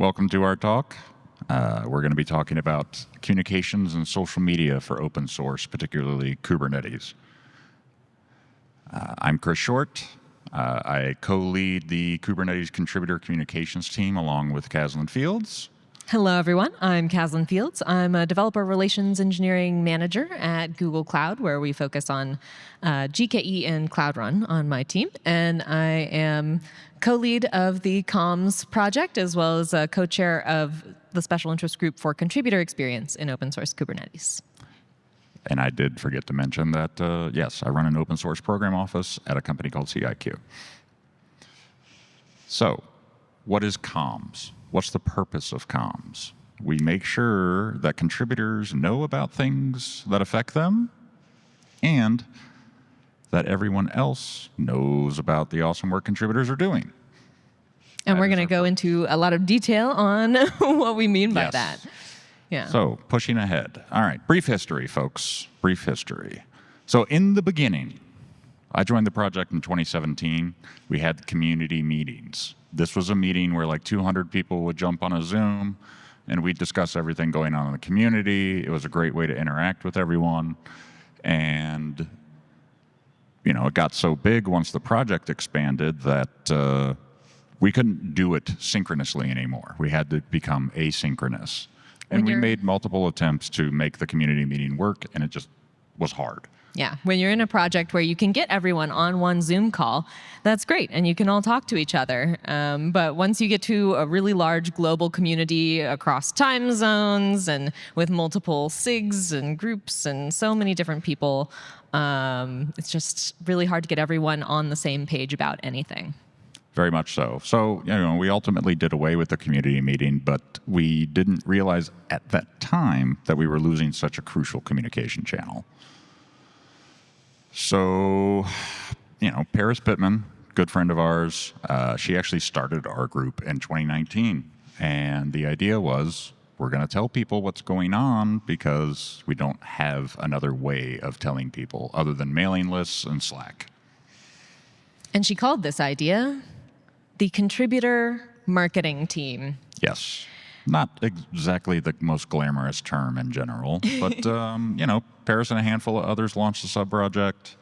welcome to our talk. We're going to be talking about communications and social media for open source, particularly Kubernetes. I'm Chris Short. I co-lead the Kubernetes contributor communications team along with Kaslin Fields. Hello, everyone. I'm Kaslin Fields. I'm a developer relations engineering manager at Google Cloud, where we focus on GKE and Cloud Run on my team. And I am co-lead of the comms project, as well as a co-chair of the special interest group for contributor experience in open source Kubernetes. And I did forget to mention that, yes, I run an open source program office at a company called CIQ. So, what is comms? What's the purpose of comms? We make sure that contributors know about things that affect them and that everyone else knows about the awesome work contributors are doing. And we're going to go into a lot of detail on what we mean by that. Yeah. So, pushing ahead. All right, brief history, folks. Brief history. So, in the beginning, I joined the project in 2017. We had community meetings. This was a meeting where like 200 people would jump on a Zoom and we'd discuss everything going on in the community. It was a great way to interact with everyone. And, you know, it got so big once the project expanded that we couldn't do it synchronously anymore. We had to become asynchronous. And we made multiple attempts to make the community meeting work, and it just was hard. Yeah, when you're in a project where you can get everyone on one Zoom call, that's great, and you can all talk to each other. But once you get to a really large global community across time zones and with multiple SIGs and groups and so many different people, it's just really hard to get everyone on the same page about anything. Very much so. So, you know, we ultimately did away with the community meeting, but we didn't realize at that time that we were losing such a crucial communication channel. So, you know, Paris Pittman, good friend of ours, she actually started our group in 2019. And the idea was, we're going to tell people what's going on because we don't have another way of telling people other than mailing lists and Slack. And she called this idea the contributor marketing team. Yes. Not exactly the most glamorous term in general, but, you know, Paris and a handful of others launched the sub-project.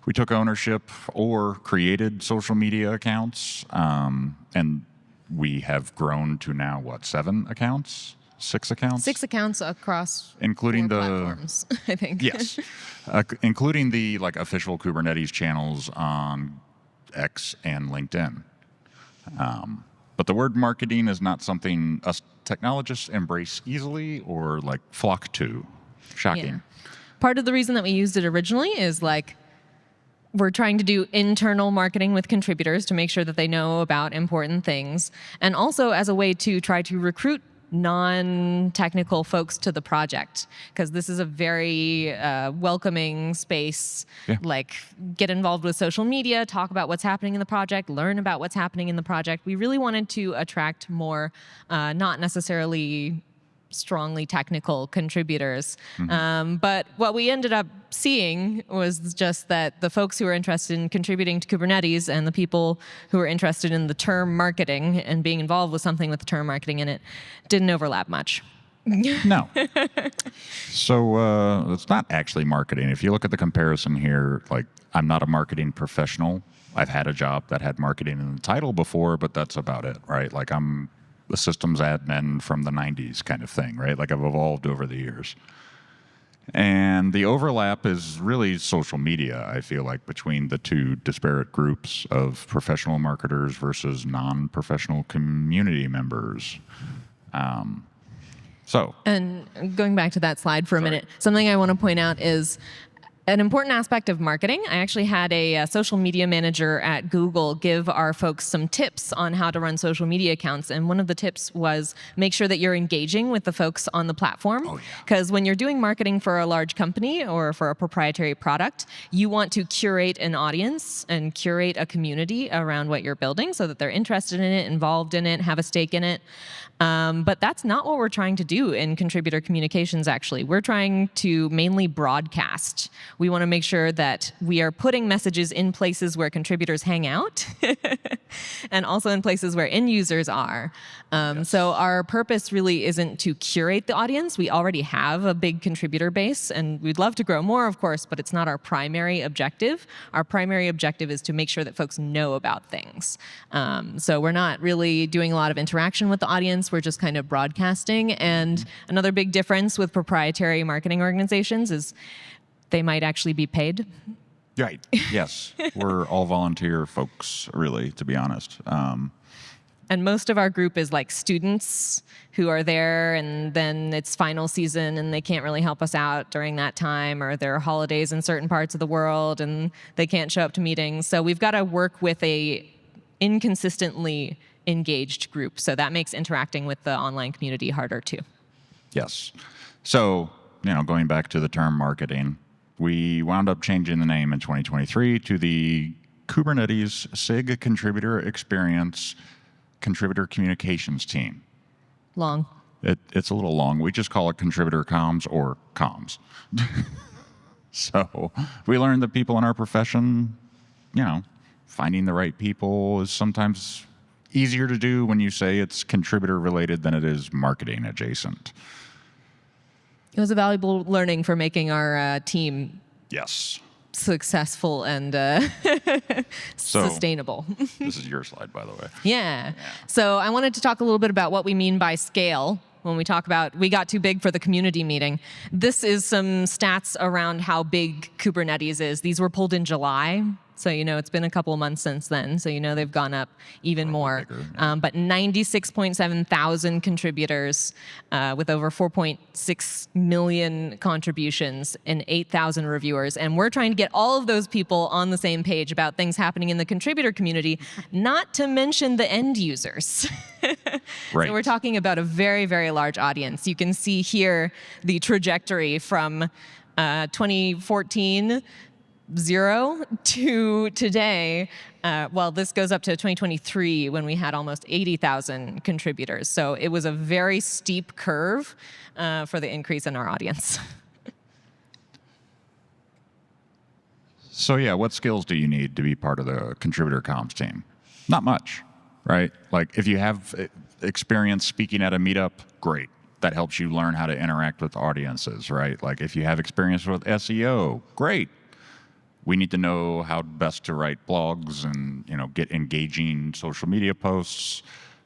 We took ownership or created social media accounts, and we have grown to now, what, 7 accounts? 6 accounts? 6 accounts across including 4 platforms, I think. Yes. Including the like official Kubernetes channels on X and LinkedIn. But the word marketing is not something us technologists embrace easily or like flock to. Shocking. Yeah. Part of the reason that we used it originally is like we're trying to do internal marketing with contributors to make sure that they know about important things, and also as a way to try to recruit non-technical folks to the project, because this is a very welcoming space. Yeah. Like, get involved with social media, talk about what's happening in the project, learn about what's happening in the project. We really wanted to attract more not necessarily strongly technical contributors. Mm-hmm. But what we ended up seeing was just that the folks who were interested in contributing to Kubernetes and the people who were interested in the term marketing and being involved with something with the term marketing in it didn't overlap much. No. So it's not actually marketing. If you look at the comparison here, like, I'm not a marketing professional. I've had a job that had marketing in the title before, but that's about it, right? Like, I'm a systems admin from the 90s kind of thing, right? Like, I've evolved over the years. And the overlap is really social media, I feel like, between the two disparate groups of professional marketers versus non-professional community members. And going back to that slide for a minute, something I want to point out is an important aspect of marketing. I actually had a social media manager at Google give our folks some tips on how to run social media accounts. And one of the tips was make sure that you're engaging with the folks on the platform. Because when you're doing marketing for a large company or for a proprietary product, you want to curate an audience and curate a community around what you're building so that they're interested in it, involved in it, have a stake in it. But that's not what we're trying to do in contributor communications, actually. We're trying to mainly broadcast We want to make sure that we are putting messages in places where contributors hang out and also in places where end users are. So our purpose really isn't to curate the audience. We already have a big contributor base, and we'd love to grow more, of course, but it's not our primary objective. Our primary objective is to make sure that folks know about things. So we're not really doing a lot of interaction with the audience. We're just kind of broadcasting. And another big difference with proprietary marketing organizations is they might actually be paid. Right. Yes. We're all volunteer folks, really, to be honest. And most of our group is like students who are there, and then it's final season and they can't really help us out during that time, or there are holidays in certain parts of the world and they can't show up to meetings. So we've got to work with a inconsistently engaged group. So that makes interacting with the online community harder too. Yes. So, going back to the term marketing, we wound up changing the name in 2023 to the Kubernetes SIG Contributor Experience Contributor Communications Team. Long. It's a little long. We just call it Contributor Comms or Comms. So we learned that people in our profession, finding the right people is sometimes easier to do when you say it's contributor related than it is marketing adjacent. It was a valuable learning for making our team Yes. successful and sustainable. This is your slide, by the way. Yeah. So I wanted to talk a little bit about what we mean by scale when we talk about we got too big for the community meeting. This is some stats around how big Kubernetes is. These were pulled in July. So, it's been a couple of months since then. So, they've gone up even more. Bigger, yeah. But 96.7 thousand contributors with over 4.6 million contributions and 8,000 reviewers. And we're trying to get all of those people on the same page about things happening in the contributor community, not to mention the end users. Right. So we're talking about a very, very large audience. You can see here the trajectory from 2014 0 to today. This goes up to 2023 when we had almost 80,000 contributors. So it was a very steep curve for the increase in our audience. So what skills do you need to be part of the contributor comms team? Not much, right? Like if you have experience speaking at a meetup, great. That helps you learn how to interact with audiences, right? Like if you have experience with SEO, great. We need to know how best to write blogs and get engaging social media posts,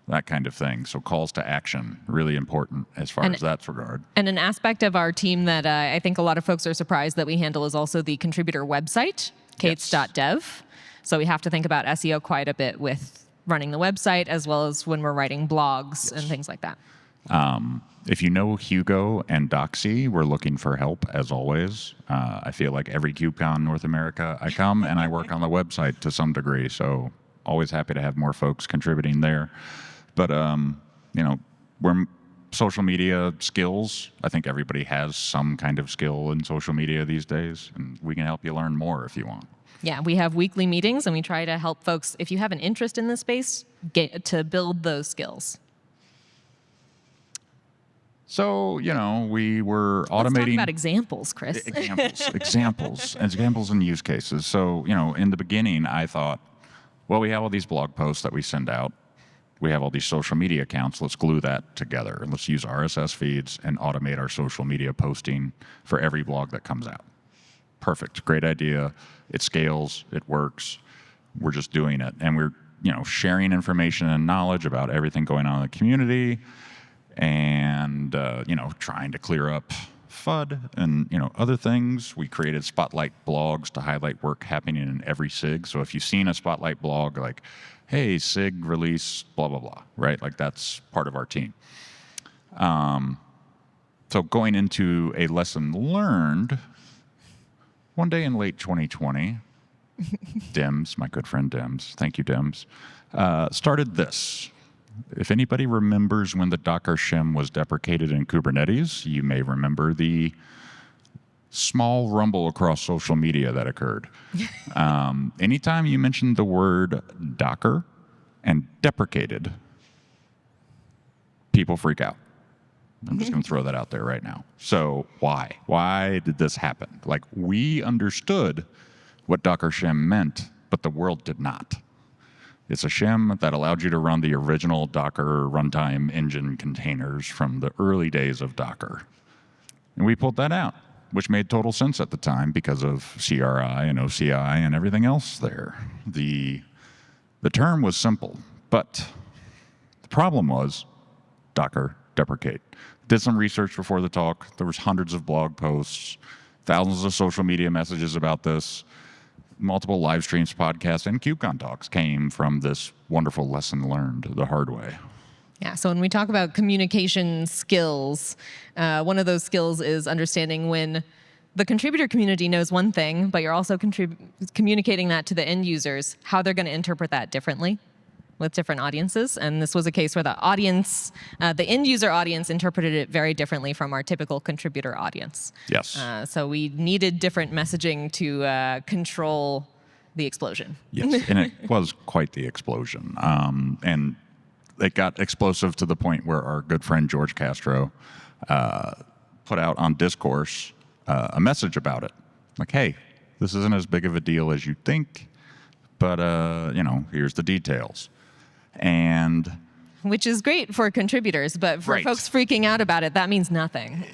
that kind of thing. So calls to action, really important as far as that's regard. And an aspect of our team that I think a lot of folks are surprised that we handle is also the contributor website, kates.dev. So we have to think about SEO quite a bit with running the website as well as when we're writing blogs and things like that. If you know Hugo and Doxy, we're looking for help as always. I feel like every KubeCon North America I come and I work on the website to some degree. So always happy to have more folks contributing there. But, we're social media skills. I think everybody has some kind of skill in social media these days, and we can help you learn more if you want. Yeah, we have weekly meetings and we try to help folks, if you have an interest in this space, get to build those skills. So, we were automating. Let's talk about examples, Chris. Examples and use cases. So, in the beginning, I thought, well, we have all these blog posts that we send out. We have all these social media accounts. Let's glue that together and let's use RSS feeds and automate our social media posting for every blog that comes out. Perfect. Great idea. It scales. It works. We're just doing it. And we're, sharing information and knowledge about everything going on in the community. And, trying to clear up FUD and, other things. We created Spotlight blogs to highlight work happening in every SIG. So if you've seen a Spotlight blog, like, hey, SIG release, blah, blah, blah, right? Like that's part of our team. So going into a lesson learned, one day in late 2020, Dims, my good friend Dims, thank you, Dims, started this. If anybody remembers when the Docker shim was deprecated in Kubernetes, you may remember the small rumble across social media that occurred. Anytime you mentioned the word Docker and deprecated, people freak out. I'm just going to throw that out there right now. So why? Why did this happen? Like, we understood what Docker shim meant, but the world did not. It's a shim that allowed you to run the original Docker runtime engine containers from the early days of Docker. And we pulled that out, which made total sense at the time because of CRI and OCI and everything else there. The term was simple, but the problem was Docker deprecate. Did some research before the talk. There was hundreds of blog posts, thousands of social media messages about this. Multiple live streams, podcasts, and KubeCon talks came from this wonderful lesson learned the hard way. Yeah, so when we talk about communication skills, one of those skills is understanding when the contributor community knows one thing, but you're also communicating that to the end users, how they're going to interpret that differently with different audiences. And this was a case where the audience, the end user audience, interpreted it very differently from our typical contributor audience. Yes. So we needed different messaging to control the explosion. Yes, and it was quite the explosion. And it got explosive to the point where our good friend George Castro put out on Discourse a message about it. Like, hey, this isn't as big of a deal as you think, but here's the details. And which is great for contributors, but for Right. folks freaking out about it, that means nothing.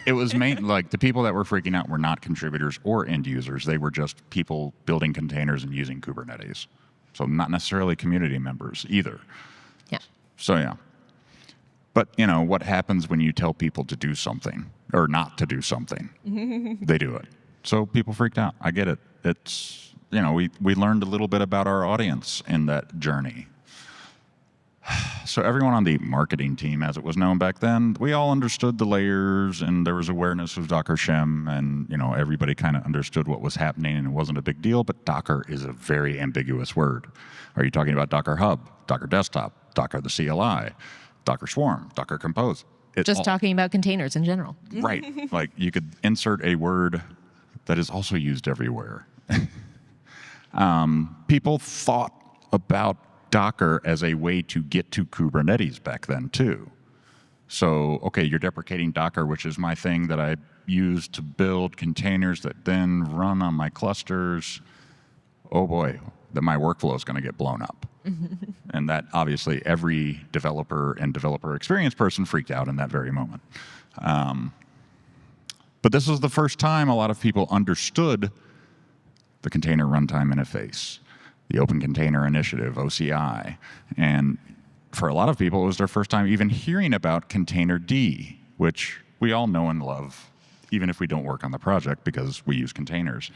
it was like the people that were freaking out were not contributors or end users. They were just people building containers and using Kubernetes. So not necessarily community members either. Yeah. So yeah. But what happens when you tell people to do something or not to do something? They do it. So people freaked out. I get it. It's we learned a little bit about our audience in that journey. So everyone on the marketing team, as it was known back then, we all understood the layers, and there was awareness of Docker shim, and everybody kind of understood what was happening, and it wasn't a big deal. But Docker is a very ambiguous word. Are you talking about Docker Hub, Docker Desktop, Docker the CLI, Docker Swarm, Docker Compose? Just talking about containers in general. Right. Like, you could insert a word that is also used everywhere. People thought about Docker as a way to get to Kubernetes back then too. So, okay, you're deprecating Docker, which is my thing that I use to build containers that then run on my clusters. Oh boy, that my workflow is going to get blown up. And that obviously every developer and developer experience person freaked out in that very moment. But this was the first time a lot of people understood the container runtime interface, the Open Container Initiative, OCI. And for a lot of people, it was their first time even hearing about Containerd, which we all know and love, even if we don't work on the project because we use containers.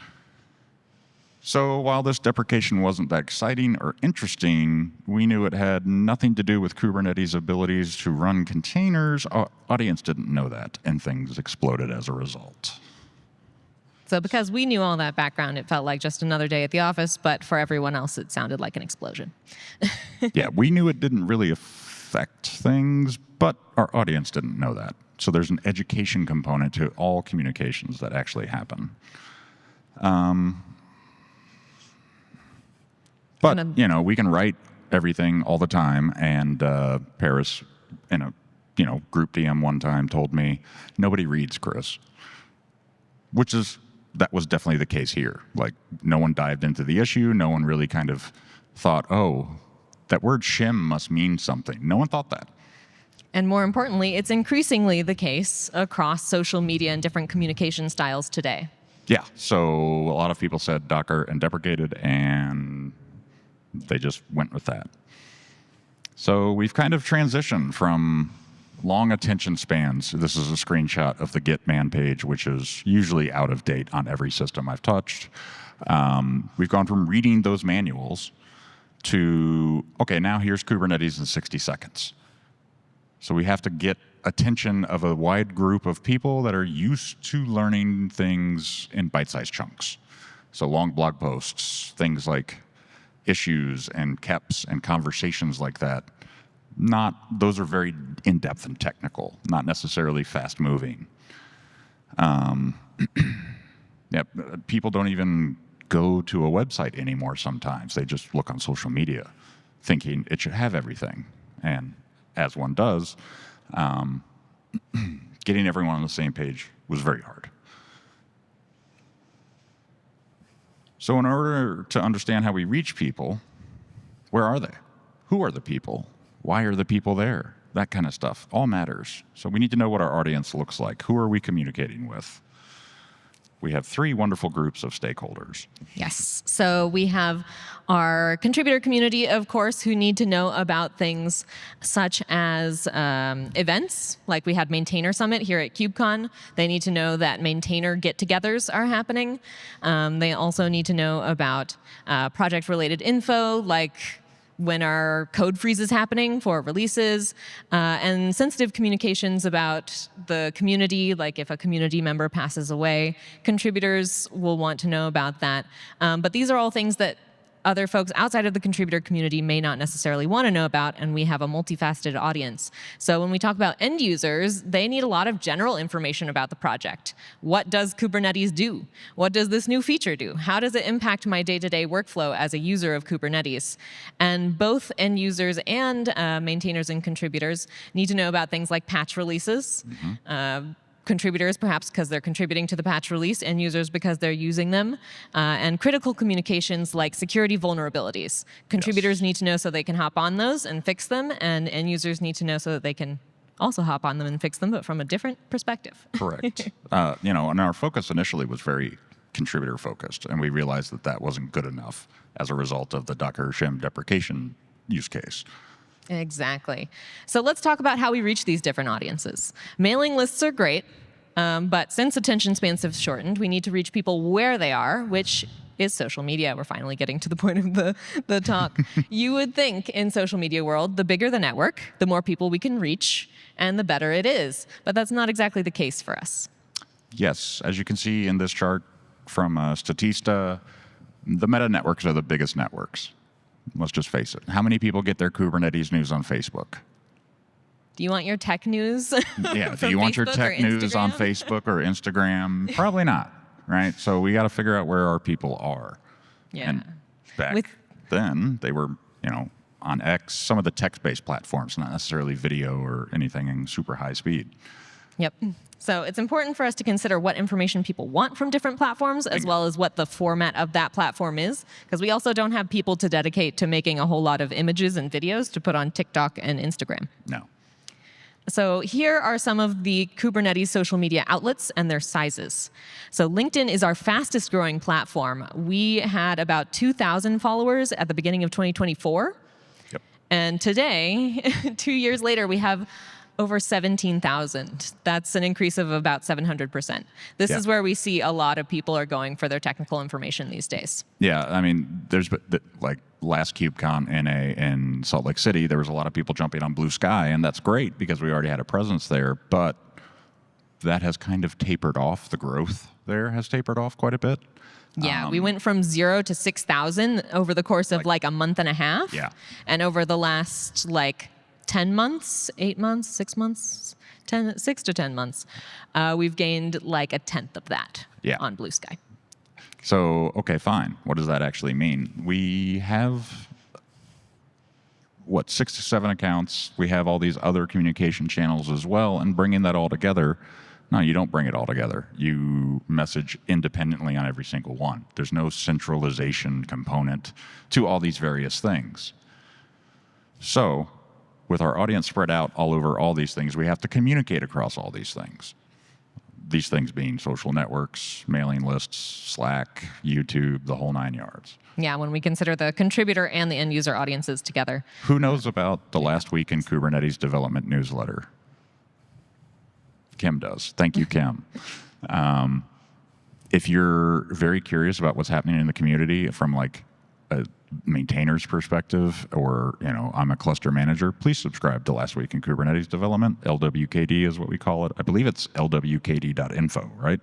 So while this deprecation wasn't that exciting or interesting, we knew it had nothing to do with Kubernetes' abilities to run containers. Our audience didn't know that, and things exploded as a result. So because we knew all that background, it felt like just another day at the office, but for everyone else, it sounded like an explosion. Yeah, we knew it didn't really affect things, but our audience didn't know that. So there's an education component to all communications that actually happen. But, we can write everything all the time, and Paris, in a group DM one time, told me, nobody reads, Chris. That was definitely the case here. Like, no one dived into the issue. No one really kind of thought, oh, that word shim must mean something. No one thought that. And more importantly, it's increasingly the case across social media and different communication styles today. Yeah, so a lot of people said Docker and deprecated, and they just went with that. So we've kind of transitioned from long attention spans. This is a screenshot of the Git man page, which is usually out of date on every system I've touched. We've gone from reading those manuals to, okay, now here's Kubernetes in 60 seconds. So we have to get attention of a wide group of people that are used to learning things in bite-sized chunks. So long blog posts, things like issues and KEPs and conversations like that. Those are very in-depth and technical, not necessarily fast-moving. People don't even go to a website anymore sometimes. They just look on social media thinking it should have everything. And as one does, getting everyone on the same page was very hard. So in order to understand how we reach people, where are they? Who are the people? Why are the people there? That kind of stuff all matters. So we need to know what our audience looks like. Who are we communicating with? We have 3 wonderful groups of stakeholders. Yes. So we have our contributor community, of course, who need to know about things such as events, like we had Maintainer Summit here at KubeCon. They need to know that maintainer get-togethers are happening. They also need to know about project-related info, like when our code freeze is happening for releases, and sensitive communications about the community, like if a community member passes away, contributors will want to know about that. But these are all things that other folks outside of the contributor community may not necessarily want to know about, and we have a multifaceted audience. So when we talk about end users, they need a lot of general information about the project. What does Kubernetes do? What does this new feature do? How does it impact my day-to-day workflow as a user of Kubernetes? And both end users and maintainers and contributors need to know about things like patch releases, contributors perhaps because they're contributing to the patch release, and users because they're using them, and critical communications like security vulnerabilities. Contributors need to know so they can hop on those and fix them, and end users need to know so that they can also hop on them and fix them, but from a different perspective. Correct. And our focus initially was very contributor focused, and we realized that that wasn't good enough as a result of the Docker shim deprecation use case. Exactly. So let's talk about how we reach these different audiences. Mailing lists are great, but since attention spans have shortened, we need to reach people where they are, which is social media. We're finally getting to the point of the talk. You would think in social media world, the bigger the network, the more people we can reach, and the better it is. But that's not exactly the case for us. Yes, as you can see in this chart from Statista, the meta networks are the biggest networks. Let's just face it. How many people get their Kubernetes news on Facebook? Do you want your tech news? Yeah, do you want your tech news on Facebook or Instagram? Probably not, right? So we got to figure out where our people are. Yeah. And back then, they were, on X, some of the text-based platforms, not necessarily video or anything in super high speed. Yep. So it's important for us to consider what information people want from different platforms, as well as what the format of that platform is, because we also don't have people to dedicate to making a whole lot of images and videos to put on TikTok and Instagram. No. So here are some of the Kubernetes social media outlets and their sizes. So LinkedIn is our fastest growing platform. We had about 2,000 followers at the beginning of 2024. Yep. And today, 2 years later, we have over 17,000. That's an increase of about 700%. This is where we see a lot of people are going for their technical information these days. Yeah, I mean, there's like last KubeCon in Salt Lake City, there was a lot of people jumping on Blue Sky, and that's great because we already had a presence there, but that has kind of tapered off. The growth there has tapered off quite a bit. Yeah, we went from 0 to 6,000 over the course of like a month and a half. Yeah. And over the last 10 months, 8 months, 6 months, 6 to 10 months, we've gained like a tenth of that on Blue Sky. So, okay, fine. What does that actually mean? We have, 6 to 7 accounts. We have all these other communication channels as well, and bringing that all together, no, you don't bring it all together. You message independently on every single one. There's no centralization component to all these various things. So, with our audience spread out all over all these things, we have to communicate across all these things. These things being social networks, mailing lists, Slack, YouTube, the whole 9 yards. Yeah, when we consider the contributor and the end user audiences together. Who knows about the Last Week in Kubernetes development newsletter? Kim does. Thank you, Kim. If you're very curious about what's happening in the community from like a maintainer's perspective, or I'm a cluster manager, please subscribe to Last Week in Kubernetes Development. LWKD is what we call it. I believe it's lwkd.info, right?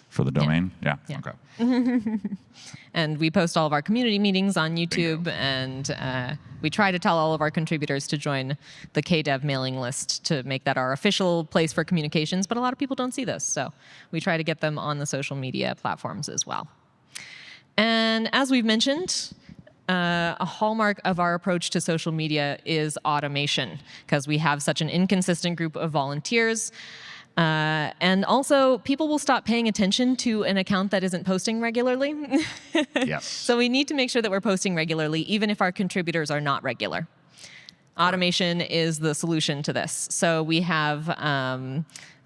For the domain? Yeah. Okay. And we post all of our community meetings on YouTube. Bingo. And we try to tell all of our contributors to join the KDev mailing list to make that our official place for communications, but a lot of people don't see this. So we try to get them on the social media platforms as well. And as we've mentioned, a hallmark of our approach to social media is automation, because we have such an inconsistent group of volunteers. And also, people will stop paying attention to an account that isn't posting regularly. Yes. So we need to make sure that we're posting regularly, even if our contributors are not regular. Automation is the solution to this. So we have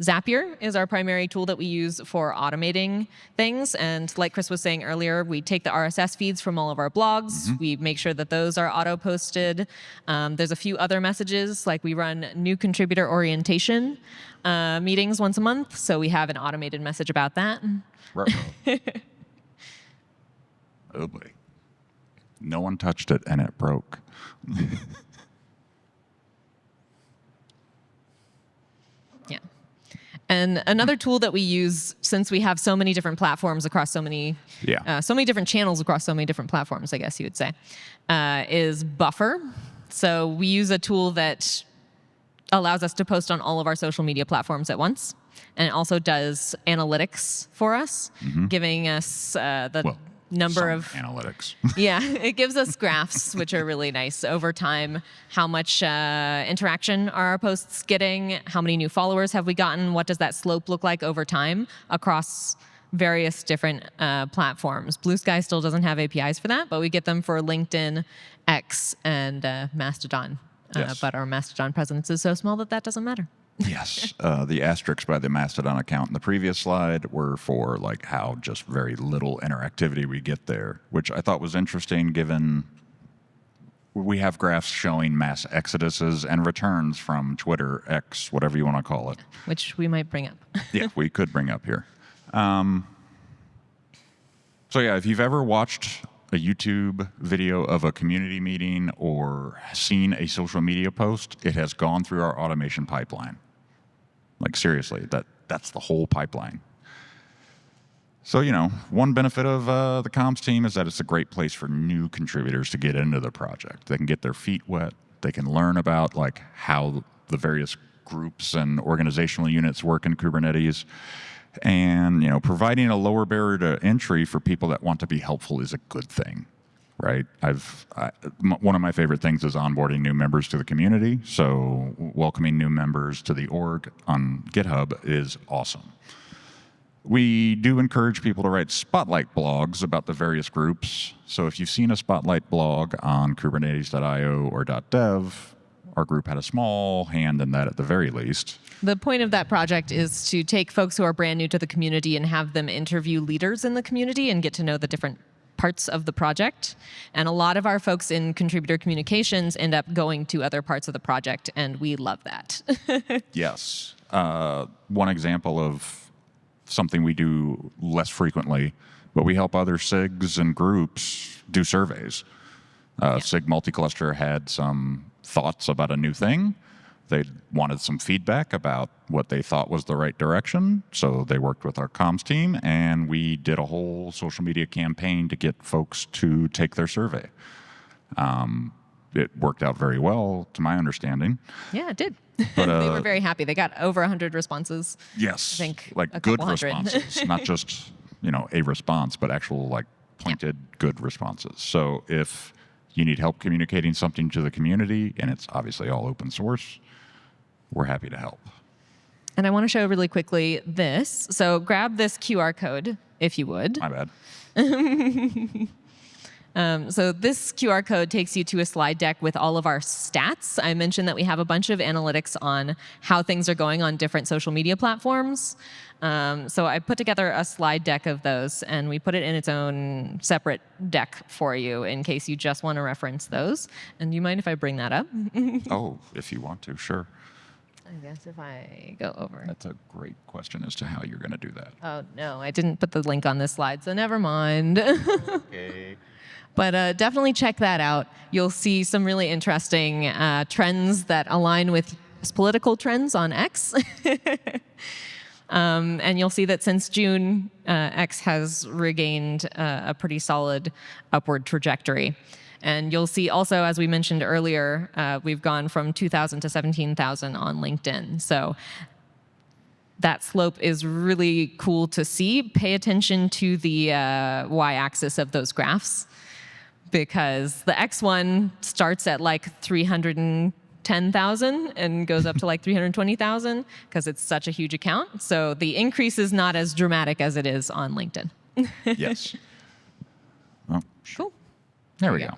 Zapier is our primary tool that we use for automating things. And like Chris was saying earlier, we take the RSS feeds from all of our blogs. We make sure that those are auto-posted. There's a few other messages, like we run new contributor orientation meetings once a month. So we have an automated message about that. Right. Oh boy. No one touched it and it broke. Yeah. And another tool that we use, since we have so many different platforms across so many different channels across so many different platforms, I guess you would say, is Buffer. So we use a tool that allows us to post on all of our social media platforms at once. And it also does analytics for us, giving us number of analytics. Yeah, it gives us graphs, which are really nice over time. How much interaction are our posts getting? How many new followers have we gotten? What does that slope look like over time across various different platforms? Blue Sky still doesn't have APIs for that, but we get them for LinkedIn, X, and Mastodon. Yes. But our Mastodon presence is so small that that doesn't matter. Yes. The asterisks by the Mastodon account in the previous slide were for like how just very little interactivity we get there, which I thought was interesting given we have graphs showing mass exoduses and returns from Twitter, X, whatever you want to call it. Which we might bring up. Yeah, we could bring up here. So yeah, if you've ever watched a YouTube video of a community meeting or seen a social media post, it has gone through our automation pipeline. Like seriously, that's the whole pipeline. So, you know, one benefit of the comms team is that it's a great place for new contributors to get into the project. They can get their feet wet. They can learn about like how the various groups and organizational units work in Kubernetes. And, you know, providing a lower barrier to entry for people that want to be helpful is a good thing, right? One of my favorite things is onboarding new members to the community. So welcoming new members to the org on GitHub is awesome. We do encourage people to write spotlight blogs about the various groups. So if you've seen a spotlight blog on kubernetes.io or .dev, our group had a small hand in that at the very least. The point of that project is to take folks who are brand new to the community and have them interview leaders in the community and get to know the different parts of the project. And a lot of our folks in contributor communications end up going to other parts of the project, and we love that. Yes. One example of something we do less frequently, but we help other SIGs and groups do surveys. SIG Multicluster had some thoughts about a new thing. They wanted some feedback about what they thought was the right direction, so they worked with our comms team, and we did a whole social media campaign to get folks to take their survey. It worked out very well, to my understanding. Yeah, it did. But, they were very happy. They got over 100 responses. Yes, I think like good responses, not just a response, but actual like pointed good responses. So if you need help communicating something to the community, and it's obviously all open source, we're happy to help. And I want to show really quickly this. So grab this QR code, if you would. My bad. So this QR code takes you to a slide deck with all of our stats. I mentioned that we have a bunch of analytics on how things are going on different social media platforms. So I put together a slide deck of those, and we put it in its own separate deck for you in case you just want to reference those. And do you mind if I bring that up? Oh, if you want to, sure. I guess if I go over. That's a great question as to how you're going to do that. Oh, no, I didn't put the link on this slide, so never mind. Okay. But definitely check that out. You'll see some really interesting trends that align with political trends on X. And you'll see that since June, X has regained a pretty solid upward trajectory. And you'll see also, as we mentioned earlier, we've gone from 2,000 to 17,000 on LinkedIn. So that slope is really cool to see. Pay attention to the y-axis of those graphs, because the X one starts at like 310,000 and goes up to like 320,000 because it's such a huge account. So the increase is not as dramatic as it is on LinkedIn. Yes. Well, Cool. there we go.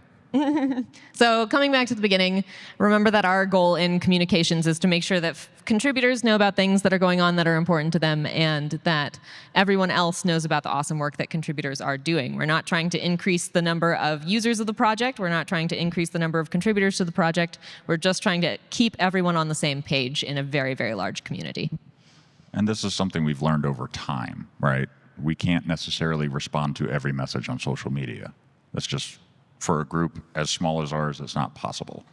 So coming back to the beginning, remember that our goal in communications is to make sure that contributors know about things that are going on that are important to them, and that everyone else knows about the awesome work that contributors are doing. We're not trying to increase the number of users of the project. We're not trying to increase the number of contributors to the project. We're just trying to keep everyone on the same page in a very, very large community. And this is something we've learned over time, right? We can't necessarily respond to every message on social media. That's just, for a group as small as ours, it's not possible.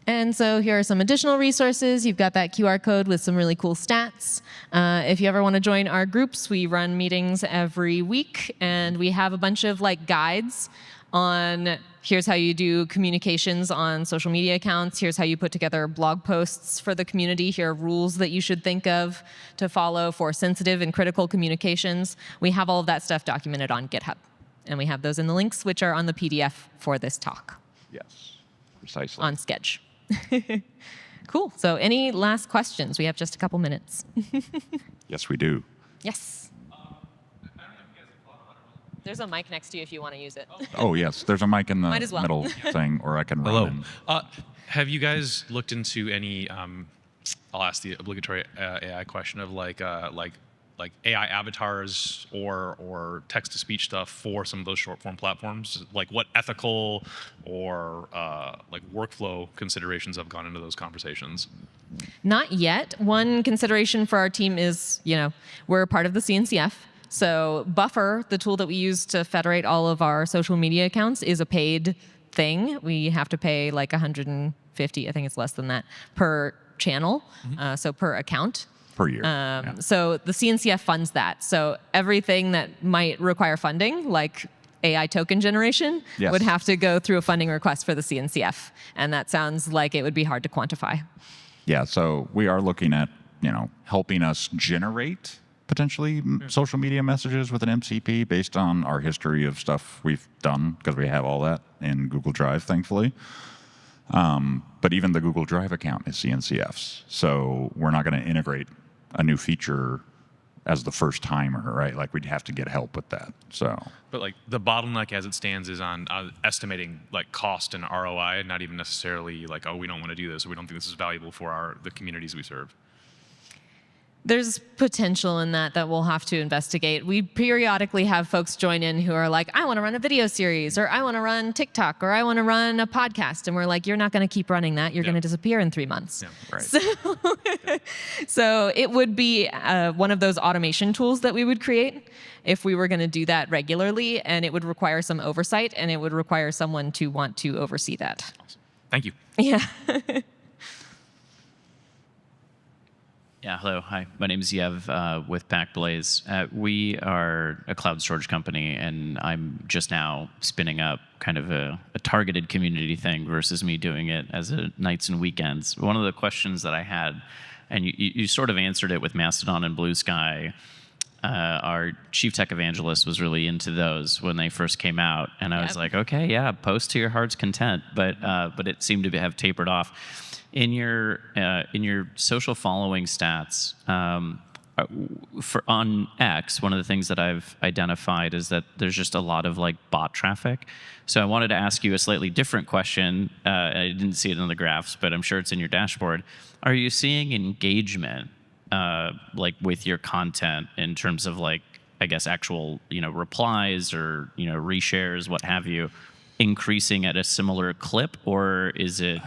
And so here are some additional resources. You've got that QR code with some really cool stats. If you ever want to join our groups, we run meetings every week, and we have a bunch of like guides on here's how you do communications on social media accounts. Here's how you put together blog posts for the community. Here are rules that you should think of to follow for sensitive and critical communications. We have all of that stuff documented on GitHub. And we have those in the links, which are on the PDF for this talk. Yes, precisely. On Sketch. Cool. So any last questions? We have just a couple minutes. Yes, we do. Yes. There's a mic next to you if you want to use it. Oh, yes. There's a mic in the Might as well. middle thing, or I can Hello. run in. Have you guys looked into any? I'll ask the obligatory AI question of like AI avatars or text-to-speech stuff for some of those short-form platforms. Like, what ethical or like workflow considerations have gone into those conversations? Not yet. One consideration for our team is, we're a part of the CNCF. So Buffer, the tool that we use to federate all of our social media accounts, is a paid thing. We have to pay like 150, I think it's less than that, per channel, so per account. Per year. Yeah. So the CNCF funds that. So everything that might require funding, like AI token generation, Yes. would have to go through a funding request for the CNCF. And that sounds like it would be hard to quantify. Yeah, so we are looking at, helping us generate potentially social media messages with an MCP based on our history of stuff we've done, because we have all that in Google Drive, thankfully. But even the Google Drive account is CNCF's. So we're not going to integrate a new feature as the first timer, right? Like, we'd have to get help with that. So, But like the bottleneck as it stands is on estimating like cost and ROI, not even necessarily like, oh, we don't want to do this, or we don't think this is valuable for the communities we serve. There's potential in that we'll have to investigate. We periodically have folks join in who are like, I want to run a video series, or I want to run TikTok, or I want to run a podcast. And we're like, you're not going to keep running that. You're going to disappear in 3 months. Yeah. right. So it would be one of those automation tools that we would create if we were going to do that regularly. And it would require some oversight, and it would require someone to want to oversee that. Awesome. Thank you. Yeah. Yeah, hello. Hi, my name is Yev with Backblaze. We are a cloud storage company, and I'm just now spinning up kind of a targeted community thing versus me doing it as a nights and weekends. One of the questions that I had, and you sort of answered it with Mastodon and Blue Sky. Our chief tech evangelist was really into those when they first came out, and I was like, okay, yeah, post to your heart's content, but it seemed to have tapered off. In your social following stats, on X, one of the things that I've identified is that there's just a lot of like bot traffic. So I wanted to ask you a slightly different question. I didn't see it in the graphs, but I'm sure it's in your dashboard. Are you seeing engagement like with your content in terms of like, I guess, actual replies or reshares, what have you, increasing at a similar clip, or is it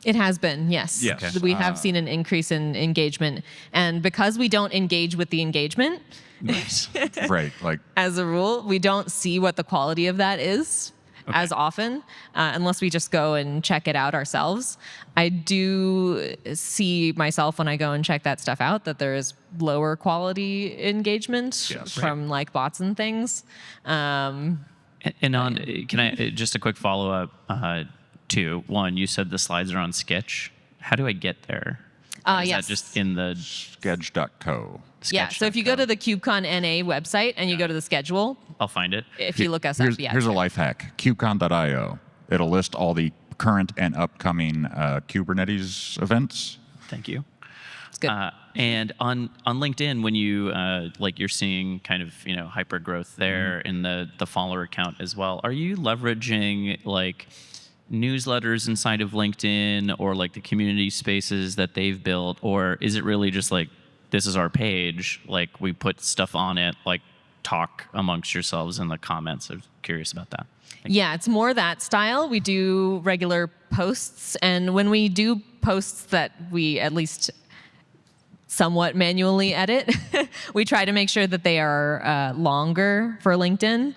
It has been, yes. Yes. Okay. We have seen an increase in engagement, and because we don't engage with the engagement, Right. Like, as a rule, we don't see what the quality of that is as often, unless we just go and check it out ourselves. I do see myself when I go and check that stuff out that there is lower quality engagement from like bots and things. And on, can I just a quick follow up to one? You said the slides are on Sketch. How do I get there? Is Yes. that just in the sketch.co. Yeah, so if you go to the KubeCon NA website and you go to the schedule, I'll find it. if you look us up, yeah. Here's a life hack. KubeCon.io. It'll list all the current and upcoming Kubernetes events. Thank you. It's good. And on LinkedIn, when you like you're seeing kind of hyper growth there in the follower count as well. Are you leveraging like newsletters inside of LinkedIn or like the community spaces that they've built, or is it really just like this is our page, like we put stuff on it, like talk amongst yourselves in the comments? I'm curious about that. Yeah, it's more that style. We do regular posts, and when we do posts that we at least somewhat manually edit, we try to make sure that they are longer for LinkedIn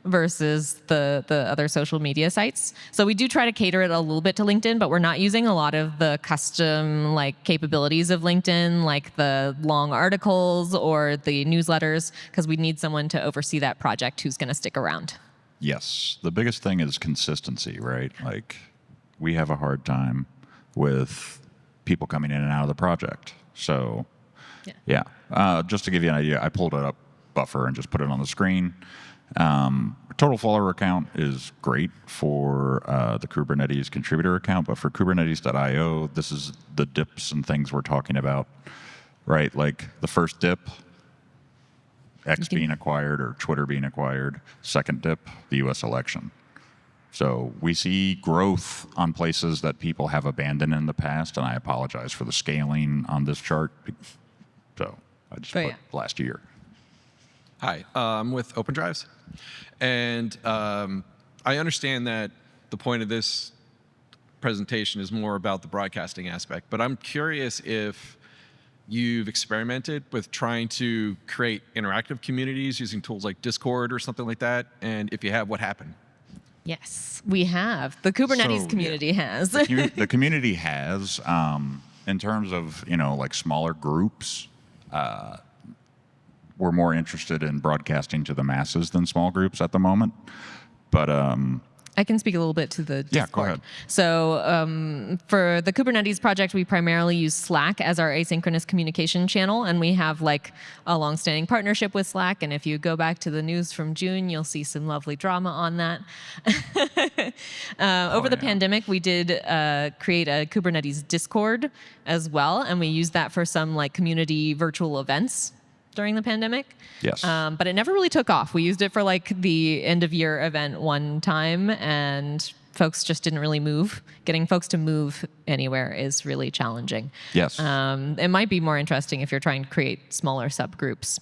versus the other social media sites. So we do try to cater it a little bit to LinkedIn, but we're not using a lot of the custom like capabilities of LinkedIn, like the long articles or the newsletters, because we need someone to oversee that project who's going to stick around. Yes, the biggest thing is consistency, right? Like, we have a hard time with people coming in and out of the project. So, yeah. Just to give you an idea, I pulled it up Buffer and just put it on the screen. Total follower account is great for the Kubernetes contributor account, but for Kubernetes.io, this is the dips and things we're talking about, right? Like the first dip, X being acquired or Twitter being acquired. Second dip, the US election. So we see growth on places that people have abandoned in the past, and I apologize for the scaling on this chart. So I just put last year. Hi, I'm with Open Drives, and I understand that the point of this presentation is more about the broadcasting aspect, but I'm curious if you've experimented with trying to create interactive communities using tools like Discord or something like that, and if you have, what happened? Yes, we have. The Kubernetes community has. The community has, in terms of, like smaller groups, we're more interested in broadcasting to the masses than small groups at the moment. But I can speak a little bit to the Discord. Yeah, go ahead. So for the Kubernetes project, we primarily use Slack as our asynchronous communication channel, and we have like a longstanding partnership with Slack. And if you go back to the news from June, you'll see some lovely drama on that. Over the pandemic, we did create a Kubernetes Discord as well, and we used that for some like community virtual events during the pandemic. Yes. But it never really took off. We used it for like the end of year event one time, and folks just didn't really move. Getting folks to move anywhere is really challenging. Yes. It might be more interesting if you're trying to create smaller subgroups.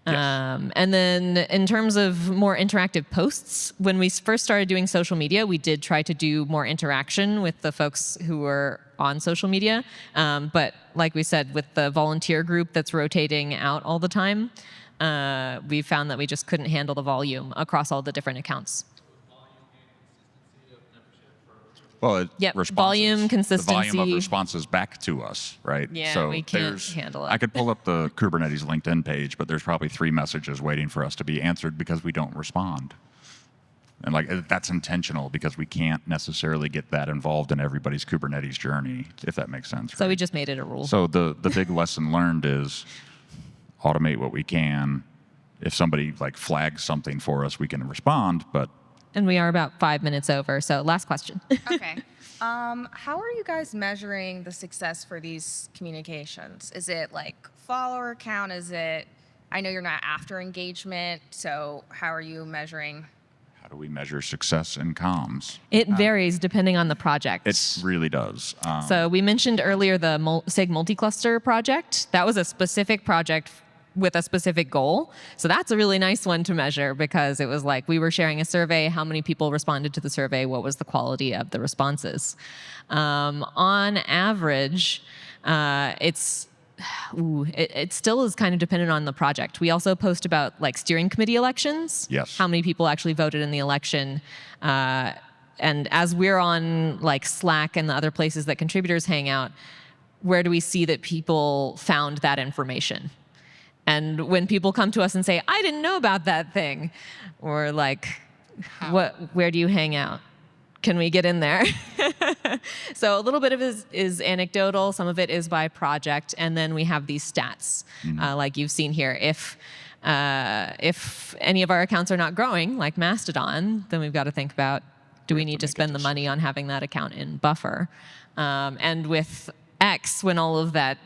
Yes. And then in terms of more interactive posts, when we first started doing social media, we did try to do more interaction with the folks who were on social media. But like we said, with the volunteer group that's rotating out all the time, we found that we just couldn't handle the volume across all the different accounts. Well, volume, consistency. The volume of responses back to us, right? Yeah, so we can't handle it. I could pull up the Kubernetes LinkedIn page, but there's probably 3 messages waiting for us to be answered because we don't respond. And like that's intentional because we can't necessarily get that involved in everybody's Kubernetes journey, if that makes sense. So right? we just made it a rule. So the big lesson learned is automate what we can. If somebody like flags something for us, we can respond, but and we are about 5 minutes over, so last question. Okay. How are you guys measuring the success for these communications? Is it like follower count? Is it, I know you're not after engagement, so how are you measuring? How do we measure success in comms? It varies depending on the project. It really does. So we mentioned earlier the SIG multi-cluster project. That was a specific project with a specific goal. So that's a really nice one to measure because it was like we were sharing a survey, how many people responded to the survey, what was the quality of the responses. On average, it still is kind of dependent on the project. We also post about like steering committee elections. Yes. How many people actually voted in the election. And as we're on like Slack and the other places that contributors hang out, where do we see that people found that information? And when people come to us and say, I didn't know about that thing, or like, where do you hang out? can we get in there? So a little bit of it is anecdotal. Some of it is by project. And then we have these stats, like you've seen here. If any of our accounts are not growing, like Mastodon, then we've got to think about, do we need to spend the money on having that account in buffer? And with X, when all of that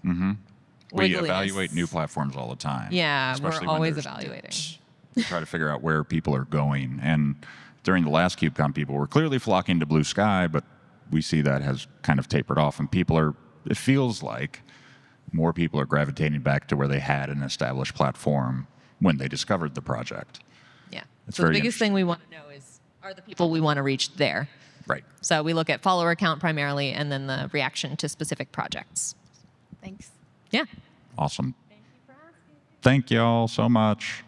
We evaluate new platforms all the time. Yeah, especially we're when always there's evaluating. dips. We try to figure out where people are going. And during the last KubeCon, people were clearly flocking to Blue Sky, but we see that has kind of tapered off. And it feels like more people are gravitating back to where they had an established platform when they discovered the project. Yeah. It's So the very biggest thing we want to know is, are the people we want to reach there? Right. So we look at follower count primarily, and then the reaction to specific projects. Thanks. Yeah. Awesome. Thank you all so much.